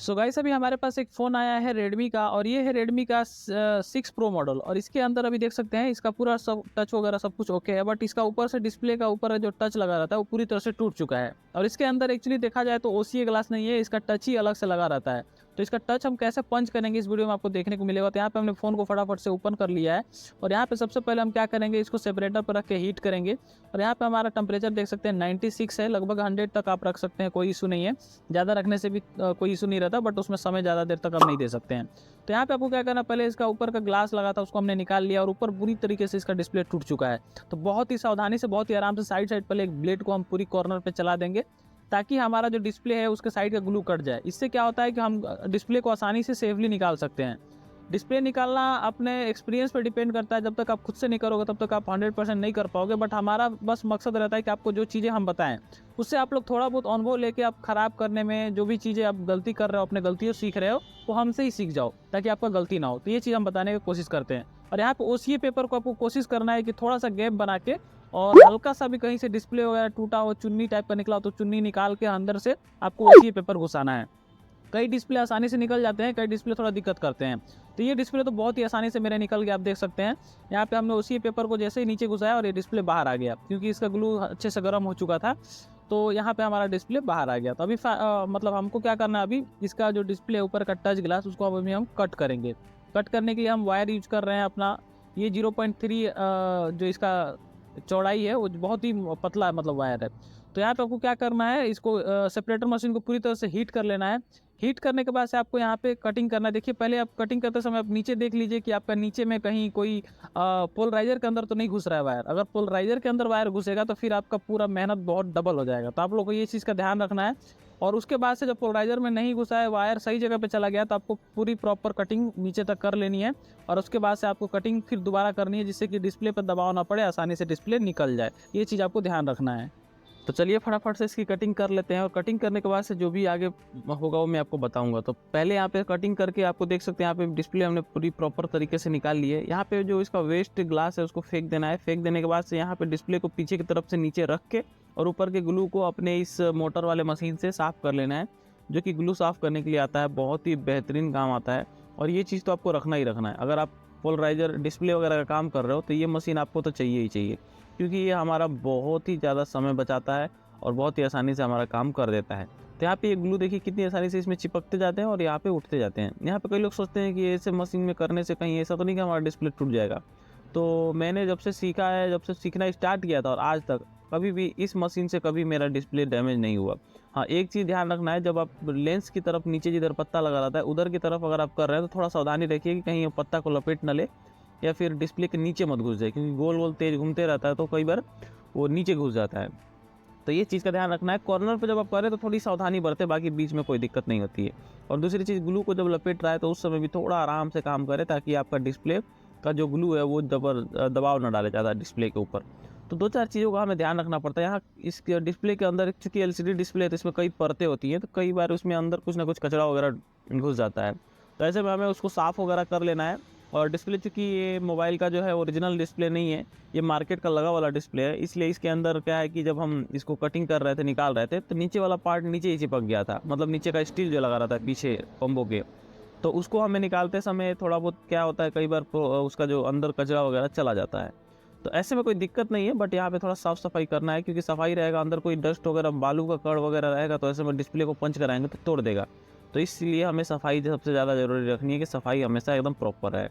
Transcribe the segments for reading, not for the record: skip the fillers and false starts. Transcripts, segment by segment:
So guys अभी हमारे पास एक फ़ोन आया है रेडमी का और ये है रेडमी का 6 प्रो मॉडल और इसके अंदर अभी देख सकते हैं इसका पूरा सब टच वगैरह सब कुछ ओके है, बट इसका ऊपर से डिस्प्ले का ऊपर जो टच लगा रहता है वो पूरी तरह से टूट चुका है। और इसके अंदर एक्चुअली देखा जाए तो ओसीए ग्लास नहीं है, इसका टच ही अलग से लगा रहता है। तो इसका टच हम कैसे पंच करेंगे इस वीडियो में आपको देखने को मिलेगा। तो यहाँ पे हमने फ़ोन को फटाफट से ओपन कर लिया है और यहाँ पे सबसे पहले हम क्या करेंगे, इसको सेपरेटर पर रख के हीट करेंगे। और यहाँ पे हमारा टेम्परेचर देख सकते हैं 96 है, लगभग 100 तक आप रख सकते हैं, कोई इशू नहीं है। ज़्यादा रखने से भी कोई इशू नहीं रहता, बट उसमें समय ज़्यादा देर तक आप नहीं दे सकते हैं। तो यहाँ पे आपको क्या करना, पहले इसका ऊपर का ग्लास लगा था उसको हमने निकाल लिया और ऊपर बुरी तरीके से इसका डिस्प्ले टूट चुका है। तो बहुत ही सावधानी से, बहुत ही आराम से साइड साइड पहले एक ब्लेड को हम पूरी कॉर्नर पे चला देंगे ताकि हमारा जो डिस्प्ले है उसके साइड का ग्लू कट जाए। इससे क्या होता है कि हम डिस्प्ले को आसानी से सेफली निकाल सकते हैं। डिस्प्ले निकालना अपने एक्सपीरियंस पर डिपेंड करता है, जब तक आप खुद से नहीं करोगे तब तक आप 100% नहीं कर पाओगे। बट हमारा बस मकसद रहता है कि आपको जो चीज़ें हम बताएं उससे आप लोग थोड़ा बहुत अनुभव लेके आप ख़राब करने में, जो भी चीज़ें आप गलती कर रहे हो, अपने गलतियों सीख रहे हो, वो हमसे ही सीख जाओ ताकि आपका गलती ना हो। तो ये चीज़ हम बताने की कोशिश करते हैं। और यहाँ पे ओसीए पेपर को आपको कोशिश करना है कि थोड़ा सा गैप बना के, और हल्का सा भी कहीं से डिस्प्ले वगैरह टूटा हो, चुन्नी टाइप का निकला हो, तो चुन्नी निकाल के अंदर से आपको ओसीए पेपर घुसाना है। कई डिस्प्ले आसानी से निकल जाते हैं, कई डिस्प्ले थोड़ा दिक्कत करते हैं। तो ये डिस्प्ले तो बहुत ही आसानी से मेरे निकल गया, आप देख सकते हैं। यहाँ पे हमने उसी पेपर को जैसे ही नीचे घुसाया और ये डिस्प्ले बाहर आ गया, क्योंकि इसका ग्लू अच्छे से गर्म हो चुका था। तो यहाँ पे हमारा डिस्प्ले बाहर आ गया। तो अभी मतलब हमको क्या करना है, अभी इसका जो डिस्प्ले ऊपर का टच ग्लास उसको अभी हम कट करेंगे। कट करने के लिए हम वायर यूज कर रहे हैं अपना, ये 0.3 जो इसका चौड़ाई है वो बहुत ही पतला मतलब वायर है। तो यहाँ पे आपको क्या करना है, इसको सेपरेटर मशीन को पूरी तरह से हीट कर लेना है। हीट करने के बाद से आपको यहाँ पे कटिंग करना है। देखिए पहले आप कटिंग करते समय आप नीचे देख लीजिए कि आपका नीचे में कहीं कोई पोलराइजर के अंदर तो नहीं घुस रहा है वायर। अगर पोलराइजर के अंदर वायर घुसेगा तो फिर आपका पूरा मेहनत बहुत डबल हो जाएगा। तो आप लोग को ये चीज़ का ध्यान रखना है। और उसके बाद से जब पोलराइजर में नहीं घुसा है, वायर सही जगह पे चला गया, तो आपको पूरी प्रॉपर कटिंग नीचे तक कर लेनी है। और उसके बाद से आपको कटिंग फिर दोबारा करनी है, जिससे कि डिस्प्ले पर दबाव ना पड़े, आसानी से डिस्प्ले निकल जाए। ये चीज़ आपको ध्यान रखना है। तो चलिए फटाफट से इसकी कटिंग कर लेते हैं, और कटिंग करने के बाद से जो भी आगे होगा वो मैं आपको बताऊंगा। तो पहले यहाँ पे कटिंग करके आपको देख सकते हैं, यहाँ पे डिस्प्ले हमने पूरी प्रॉपर तरीके से निकाल ली है। यहाँ पे जो इसका वेस्ट ग्लास है उसको फेंक देना है। फेंक देने के बाद से यहाँ पे डिस्प्ले को पीछे की तरफ से नीचे रख के और ऊपर के ग्लू को अपने इस मोटर वाले मशीन से साफ़ कर लेना है, जो कि ग्लू साफ़ करने के लिए आता है, बहुत ही बेहतरीन काम आता है। और ये चीज़ तो आपको रखना ही रखना है। अगर आप पोलराइजर डिस्प्ले वगैरह का काम कर रहे हो तो ये मशीन आपको तो चाहिए ही चाहिए, क्योंकि ये हमारा बहुत ही ज़्यादा समय बचाता है और बहुत ही आसानी से हमारा काम कर देता है। तो यहाँ पे ये ग्लू देखिए कितनी आसानी से इसमें चिपकते जाते हैं और यहाँ पे उठते जाते हैं। यहाँ पे कई लोग सोचते हैं कि ऐसे मशीन में करने से कहीं ऐसा तो नहीं कि हमारा डिस्प्ले टूट जाएगा। तो मैंने जब से सीखा है, जब से सीखना स्टार्ट किया था और आज तक कभी भी इस मशीन से कभी मेरा डिस्प्ले डैमेज नहीं हुआ। हाँ, एक चीज़ ध्यान रखना है, जब आप लेंस की तरफ नीचे जिधर पत्ता लगा रहता है उधर की तरफ अगर आप कर रहे हैं तो थोड़ा सावधानी रखिए कि कहीं पत्ता को लपेट न ले या फिर डिस्प्ले के नीचे मत घुस जाए, क्योंकि गोल गोल तेज घूमते रहता है तो कई बार वो नीचे घुस जाता है। तो ये चीज़ का ध्यान रखना है। कॉर्नर पे जब आप करें तो थोड़ी सावधानी बरतें, बाकी बीच में कोई दिक्कत नहीं होती है। और दूसरी चीज़, ग्लू को जब लपेट रहा है तो उस समय भी थोड़ा आराम से काम करें, ताकि आपका डिस्प्ले का जो ग्लू है वो दबाव ना डाले ज़्यादा डिस्प्ले के ऊपर। तो 2-4 चीज़ों का हमें ध्यान रखना पड़ता है। यहाँ इस डिस्प्ले के अंदर चूँकि एलसीडी डिस्प्ले है तो इसमें कई परतें होती हैं, तो कई बार उसमें अंदर कुछ ना कुछ कचरा वगैरह घुस जाता है। तो ऐसे में हमें उसको साफ़ वगैरह कर लेना है। और डिस्प्ले, चूँकि ये मोबाइल का जो है ओरिजिनल डिस्प्ले नहीं है, ये मार्केट का लगा वाला डिस्प्ले है, इसलिए इसके अंदर क्या है कि जब हम इसको कटिंग कर रहे थे, निकाल रहे थे, तो नीचे वाला पार्ट नीचे ही चिपक गया था। मतलब नीचे का स्टील जो लगा रहा था पीछे कॉम्बो के, तो उसको हमें निकालते समय थोड़ा बहुत क्या होता है, कई बार उसका जो अंदर कचरा वगैरह चला जाता है। तो ऐसे में कोई दिक्कत नहीं है, बट यहाँ पे थोड़ा साफ़ सफाई करना है, क्योंकि सफाई रहेगा, अंदर कोई डस्ट वगैरह, बालू का कण वगैरह रहेगा तो ऐसे में डिस्प्ले को पंच कराएंगे तो तोड़ देगा। तो इसलिए हमें सफाई सबसे ज़्यादा ज़रूरी रखनी है कि सफाई हमेशा एकदम प्रॉपर है।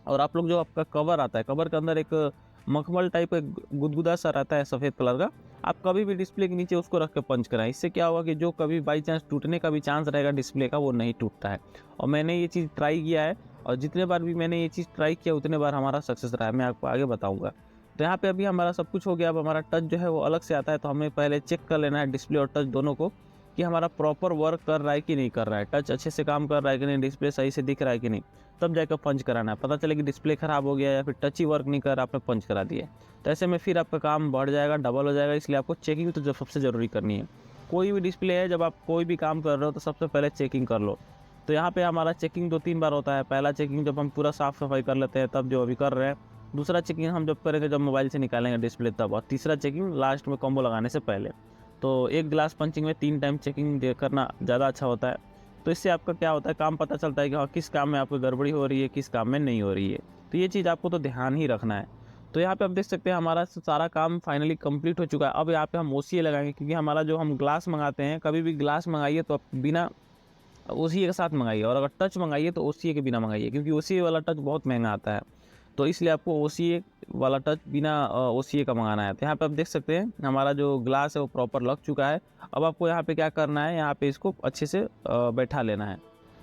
और आप लोग, जो आपका कवर आता है, कवर के अंदर एक मखमल टाइप का गुदगुदा सा रहता है सफ़ेद कलर का, आप कभी भी डिस्प्ले के नीचे उसको रख के पंच कराएं। इससे क्या होगा कि जो कभी बाई चांस टूटने का भी चांस रहेगा डिस्प्ले का, वो नहीं टूटता है। और मैंने ये चीज़ ट्राई किया है, और जितने बार भी मैंने ये चीज़ ट्राई किया उतने बार हमारा सक्सेस रहा है, मैं आपको आगे बताऊँगा। तो यहाँ पे अभी हमारा सब कुछ हो गया। अब हमारा टच जो है वो अलग से आता है, तो हमें पहले चेक कर लेना है डिस्प्ले और टच दोनों को, कि हमारा प्रॉपर वर्क कर रहा है कि नहीं कर रहा है, टच अच्छे से काम कर रहा है कि नहीं, डिस्प्ले सही से दिख रहा है कि नहीं। तब जाकर पंच कराना है। पता चले कि डिस्प्ले ख़राब हो गया या फिर टच ही वर्क नहीं कर रहा, आपने पंच करा दिया, तो ऐसे में फिर आपका काम बढ़ जाएगा, डबल हो जाएगा। इसलिए आपको चेकिंग तो सबसे ज़रूरी करनी है। कोई भी डिस्प्ले है, जब आप कोई भी काम कर रहे हो तो सबसे पहले चेकिंग कर लो। तो यहाँ पे हमारा चेकिंग 2-3 बार होता है। पहला चेकिंग जब हम पूरा साफ़ सफाई कर लेते हैं, तब जो अभी कर रहे हैं। दूसरा चेकिंग हम जब करेंगे, जब मोबाइल से निकालेंगे डिस्प्ले तब। और तीसरा चेकिंग लास्ट में कॉम्बो लगाने से पहले। तो एक ग्लास पंचिंग में 3 टाइम चेकिंग करना ज़्यादा अच्छा होता है। तो इससे आपका क्या होता है, काम पता चलता है कि हाँ किस काम में आपको गड़बड़ी हो रही है, किस काम में नहीं हो रही है। तो ये चीज़ आपको तो ध्यान ही रखना है। तो यहाँ पे आप देख सकते हैं हमारा सारा काम फाइनली कंप्लीट हो चुका है। अब यहाँ पे हम ओसीए लगाएंगे, क्योंकि हमारा जो हम ग्लास मंगाते हैं, कभी भी ग्लास मंगाइए तो आप बिना ओसीए के साथ मंगाइए, और अगर टच मंगाइए तो ओसीए के बिना मंगाइए, क्योंकि ओसीए वाला टच बहुत महंगा आता है। तो इसलिए आपको ओसीए वाला टच बिना ओसीए का मंगाना है। तो यहाँ पे आप देख सकते हैं हमारा जो ग्लास है वो प्रॉपर लग चुका है। अब आपको यहाँ पे क्या करना है, यहाँ पे इसको अच्छे से बैठा लेना है।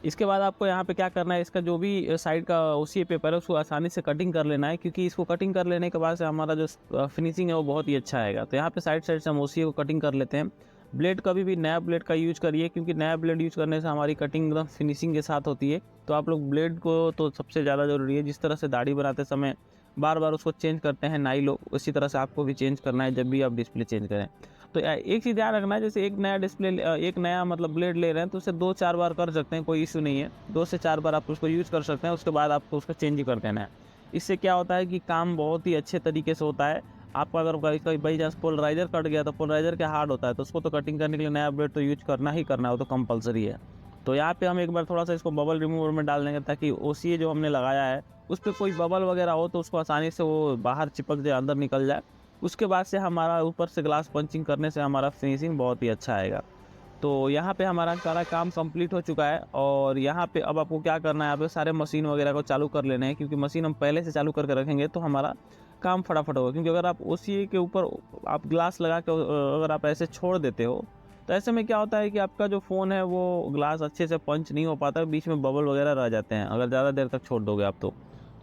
इसके बाद आपको यहाँ पे क्या करना है, इसका जो भी साइड का ओसीए पेपर है उसको आसानी से कटिंग कर लेना है, क्योंकि इसको कटिंग कर लेने के बाद से हमारा जो फिनिशिंग है वो बहुत ही अच्छा आएगा। तो यहाँ पे साइड साइड से हम ओसीए को कटिंग कर लेते हैं। ब्लेड कभी भी नया ब्लेड का यूज करिए, क्योंकि नया ब्लेड यूज करने से हमारी कटिंग एकदम फिनिशिंग के साथ होती है। तो आप लोग ब्लेड को तो सबसे ज़्यादा ज़रूरी है, जिस तरह से दाढ़ी बनाते समय बार बार उसको चेंज करते हैं नाई लोग, उसी तरह से आपको भी चेंज करना है जब भी आप डिस्प्ले चेंज करें। तो एक चीज़ ध्यान रखना है, जैसे एक नया डिस्प्ले, एक नया मतलब ब्लेड ले रहे हैं तो उसे 2-4 बार कर सकते हैं, कोई इशू नहीं है। 2 से 4 बार आप उसको यूज़ कर सकते हैं, उसके बाद आपको उसका चेंज ही कर देना है। इससे क्या होता है कि काम बहुत ही अच्छे तरीके से होता है। आपका अगर कहीं बाई चांस पोलराइजर कट गया, तो पोलराइजर क्या हार्ड होता है, तो उसको तो कटिंग करने के लिए नया ब्लेड तो यूज करना ही करना है, वो तो कंपलसरी है। तो यहाँ पे हम एक बार थोड़ा सा इसको बबल रिमूवर में डाल देंगे, ताकि ओसीए जो हमने लगाया है उस पर कोई बबल वगैरह हो तो उसको आसानी से वो बाहर चिपक जाए, अंदर निकल जाए। उसके बाद से हमारा ऊपर से ग्लास पंचिंग करने से हमारा फिनिशिंग बहुत ही अच्छा आएगा। तो यहाँ पे हमारा सारा काम कंप्लीट हो चुका है, और यहाँ पे अब आपको क्या करना है, यहाँ पे सारे मशीन वगैरह को चालू कर लेने हैं, क्योंकि मशीन हम पहले से चालू करके रखेंगे तो हमारा काम फटाफट होगा। क्योंकि अगर आप ओसीए के ऊपर आप ग्लास लगा के अगर आप ऐसे छोड़ देते हो, तो ऐसे में क्या होता है कि आपका जो फ़ोन है वो ग्लास अच्छे से पंच नहीं हो पाता, बीच में बबल वगैरह रह जाते हैं अगर ज़्यादा देर तक छोड़ दोगे आप तो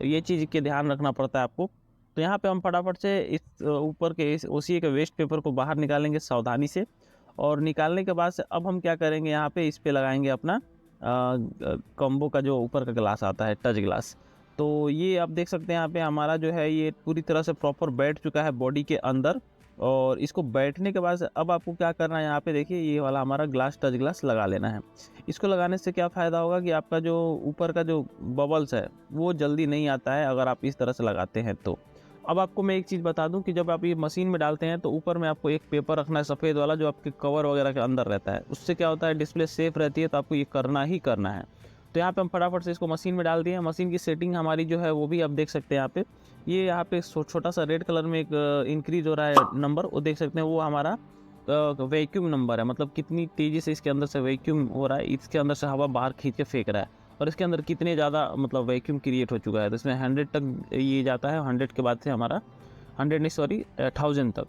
ये चीज़ के ध्यान रखना पड़ता है आपको। तो यहाँ पे हम फटाफट से इस ऊपर के इस ओसीए के वेस्ट पेपर को बाहर निकालेंगे सावधानी से, और निकालने के बाद से अब हम क्या करेंगे, यहाँ पे इस पे लगाएंगे अपना कॉम्बो का जो ऊपर का ग्लास आता है, टच ग्लास। तो ये आप देख सकते हैं यहाँ पे हमारा जो है ये पूरी तरह से प्रॉपर बैठ चुका है बॉडी के अंदर। और इसको बैठने के बाद से अब आपको क्या करना है, यहाँ पे देखिए ये वाला हमारा ग्लास, टच ग्लास लगा लेना है। इसको लगाने से क्या फ़ायदा होगा कि आपका जो ऊपर का जो बबल्स है वो जल्दी नहीं आता है अगर आप इस तरह से लगाते हैं तो। अब आपको मैं एक चीज़ बता दूं कि जब आप ये मशीन में डालते हैं तो ऊपर में आपको एक पेपर रखना है सफ़ेद वाला, जो आपके कवर वगैरह के अंदर रहता है। उससे क्या होता है, डिस्प्ले सेफ रहती है, तो आपको ये करना ही करना है। तो यहाँ पे हम फटाफट से इसको मशीन में डाल दिए हैं। मशीन की सेटिंग हमारी जो है वो भी आप देख सकते हैं यहाँ पे। ये यहाँ पे छोटा सा रेड कलर में एक इंक्रीज हो रहा है नंबर, वो देख सकते हैं, वो हमारा वैक्यूम नंबर है। मतलब कितनी तेज़ी से इसके अंदर से वैक्यूम हो रहा है, इसके अंदर से हवा बाहर खींच के फेंक रहा है, और इसके अंदर कितने ज़्यादा मतलब वैक्यूम क्रिएट हो चुका है। तो इसमें 100 तक ये जाता है, 100 के बाद से हमारा 100 नहीं सॉरी 1000 तक।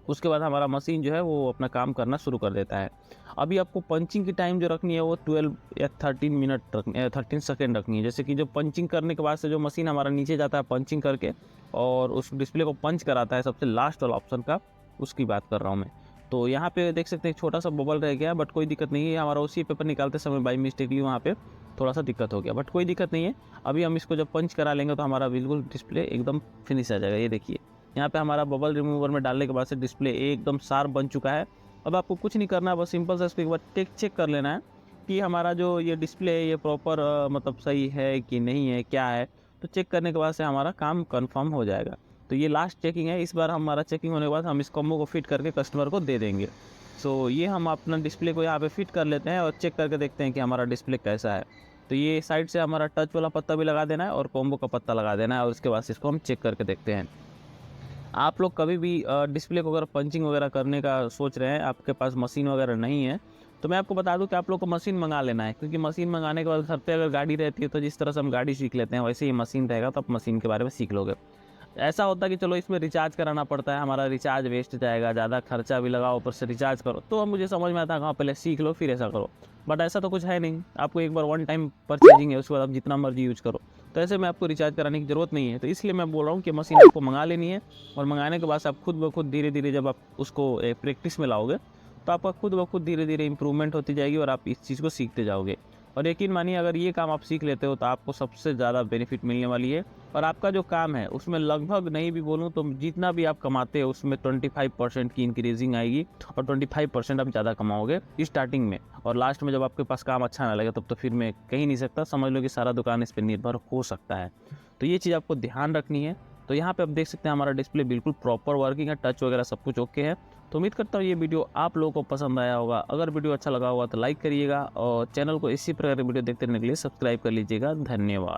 उसके बाद हमारा मशीन जो है वो अपना काम करना शुरू कर देता है। अभी आपको पंचिंग की टाइम जो रखनी है वो 12 या 13 मिनट 13 सेकेंड रखनी है। जैसे कि जो पंचिंग करने के बाद से जो मशीन हमारा नीचे जाता है पंचिंग करके, और उस डिस्प्ले को पंच कराता है, सबसे लास्ट वाला ऑप्शन का, उसकी बात कर रहा हूँ मैं। तो यहाँ पे देख सकते हैं छोटा सा बबल रह गया, बट कोई दिक्कत नहीं है। हमारा उसी पेपर निकालते समय बाई मिस्टेकली वहाँ पे थोड़ा सा दिक्कत हो गया, बट कोई दिक्कत नहीं है। अभी हम इसको जब पंच करा लेंगे तो हमारा बिल्कुल डिस्प्ले एकदम फिनिश आ जाएगा। ये देखिए यहाँ पे हमारा बबल रिमूवर में डालने के बाद से डिस्प्ले एकदम शार्प बन चुका है। अब आपको कुछ नहीं करना है, बस सिंपल सा इसको एक बार चेक कर लेना है कि हमारा जो ये डिस्प्ले है ये प्रॉपर मतलब सही है कि नहीं है, क्या है। तो चेक करने के बाद से हमारा काम कंफर्म हो जाएगा। तो ये लास्ट चेकिंग है। इस बार हमारा चेकिंग होने के बाद हम इस कॉम्बो को फिट करके कस्टमर को दे देंगे। सो ये हम अपना डिस्प्ले को यहाँ पे फिट कर लेते हैं और चेक करके देखते हैं कि हमारा डिस्प्ले कैसा है। तो ये साइड से हमारा टच वाला पत्ता भी लगा देना है और कॉम्बो का पत्ता लगा देना है, और उसके बाद इसको हम चेक करके देखते हैं। आप लोग कभी भी डिस्प्ले को अगर पंचिंग वगैरह करने का सोच रहे हैं, आपके पास मशीन वगैरह नहीं है, तो मैं आपको बता दूं कि आप लोग को मशीन मंगा लेना है। क्योंकि मशीन मंगाने के बाद घर पे अगर गाड़ी रहती है तो जिस तरह से हम गाड़ी सीख लेते हैं वैसे ही मशीन रहेगा, तो आप मशीन के बारे में सीख लोगे। ऐसा होता है कि चलो इसमें रिचार्ज कराना पड़ता है, हमारा रिचार्ज वेस्ट जाएगा, ज़्यादा खर्चा भी लगाओ, ऊपर से रिचार्ज करो। तो मुझे समझ में आता है हाँ पहले सीख लो फिर ऐसा करो, बट ऐसा तो कुछ है नहीं। आपको एक बार वन टाइम परचेजिंग है, उसके बाद आप जितना मर्जी यूज करो। तो ऐसे में आपको रिचार्ज कराने की ज़रूरत नहीं है। तो इसलिए मैं बोल रहा हूँ कि मशीन आपको मंगा लेनी है, और मंगाने के बाद आप खुद ब खुद धीरे धीरे जब आप उसको प्रैक्टिस में लाओगे तो आपका खुद ब खुद धीरे धीरे इंप्रूवमेंट होती जाएगी और आप इस चीज़ को सीखते जाओगे। और यकीन मानिए अगर ये काम आप सीख लेते हो तो आपको सबसे ज़्यादा बेनिफिट मिलने वाली है। और आपका जो काम है उसमें लगभग नहीं भी बोलूँ तो जितना भी आप कमाते हो उसमें 25% की इंक्रीजिंग आएगी, और 25% आप ज़्यादा कमाओगे स्टार्टिंग में। और लास्ट में जब आपके पास काम अच्छा ना लगे तब तो फिर मैं कहीं नहीं सकता, समझ लो कि सारा दुकान इस पर निर्भर हो सकता है। तो ये चीज़ आपको ध्यान रखनी है। तो यहाँ पे आप देख सकते हैं हमारा डिस्प्ले बिल्कुल प्रॉपर वर्किंग है, टच वगैरह सब कुछ ओके है। तो उम्मीद करता हूँ ये वीडियो आप लोगों को पसंद आया होगा। अगर वीडियो अच्छा लगा होगा तो लाइक करिएगा और चैनल को इसी प्रकार की वीडियो देखते रहने के लिए सब्सक्राइब कर लीजिएगा। धन्यवाद।